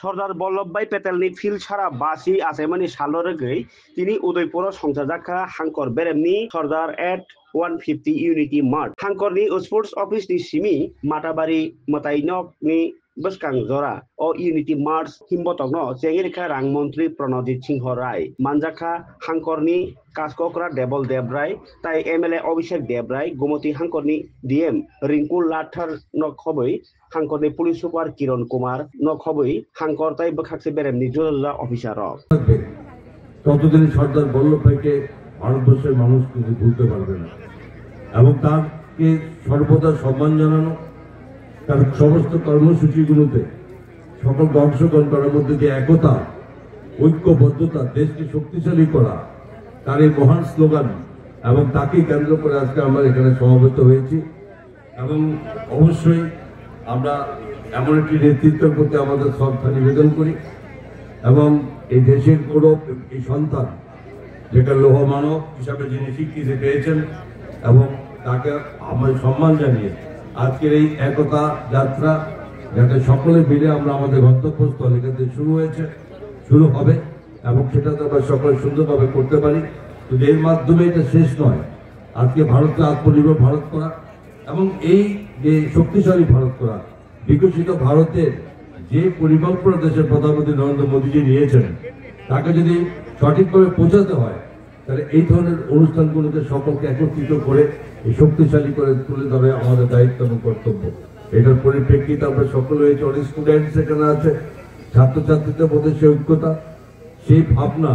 Sardar Vallabhbhai পেটেলनि field सारा बासी आसामानि सालरगै তিনি उदयपुर संजाजाखा हांकर बेरेमनि सरदार एट 150 यूनिटी मार्ट हांकरनि स्पोर्ट्स ऑफिसनि सिमी माटाबारि मताइनकनि बसकां जरा ओ यूनिटी मार्च हिम्बतग्न जेंगिरिखा रां मंत्री प्रणजित सिंह राय मानजाखा हांकरनि कास्ककरा देबल देबराय ताई एमएलए अभिषेक देबराय गोमती हांकरनि डीएम रिंकू लाथार नखबै हांकरनि पुलिस सुपार किरण कुमार नखबै हांकर ताई बखाक्से बेरेमनि जुदा अफिसार ততদিন সর্দার বল্লভভাইকে ভারতবর্ষের মানুষ কিন্তু ভুলতে পারবে না এবং তাকে সর্বদা সম্মান জানানো তার সমস্ত কর্মসূচিগুলোতে সকলকে অংশগ্রহণ করার মধ্যে যে একতা ঐক্যবদ্ধতা দেশকে শক্তিশালী করা তার এই মহান স্লোগান এবং তাকে কেন্দ্র করে আজকে আমরা এখানে সমবেত হয়েছি এবং অবশ্যই আমরা এমন একটি নেতৃত্বের প্রতি আমাদের শ্রদ্ধা নিবেদন করি এবং এই দেশের গৌরব এই সন্তান যেটা লৌহ মানব হিসাবে যিনি স্বীকৃতি পেয়েছেন এবং তাকে আমরা সম্মান জানিয়ে আজকের এই একতা যাত্রা যাতে সকলে মিলে আমরা আমাদের গন্তব্যস্থল এখান থেকে শুরু হবে এবং সেটাতে আমরা সকলে সুন্দরভাবে করতে পারি। তো এর মাধ্যমে এটা শেষ নয়, আজকে ভারতকে আত্মনির্ভর ভারত করা এবং এই যে শক্তিশালী ভারত করা বিকশিত ভারতের যে পরিকল্পনা দেশের প্রধানমন্ত্রী নরেন্দ্র মোদীজি নিয়েছেন তাকে যদি সঠিকভাবে পৌঁছাতে হয় তাহলে এই ধরনের অনুষ্ঠানগুলোকে সকলকে একত্রিত করে এই শক্তিশালী করে তুলে ধরে আমাদের দায়িত্ব এবং কর্তব্য। এটার পরিপ্রেক্ষিতে আমরা সকল হয়েছে, অনেক স্টুডেন্ট সেখানে আছে, ছাত্রছাত্রীদের মধ্যে সেই ঐক্যতা সেই ভাবনা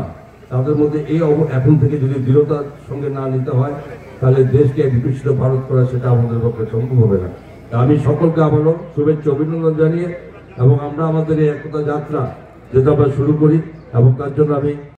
তাদের মধ্যে এই এখন থেকে যদি দৃঢ়তার সঙ্গে না নিতে হয় তাহলে দেশকে বিকশিত ভারত করা সেটা আমাদের পক্ষে সম্ভব হবে না। আমি সকলকে আবারও শুভেচ্ছা অভিনন্দন জানিয়ে এবং আমরা আমাদের এই একতা যাত্রা যেটা আমরা শুরু করি এবং তার জন্য আমি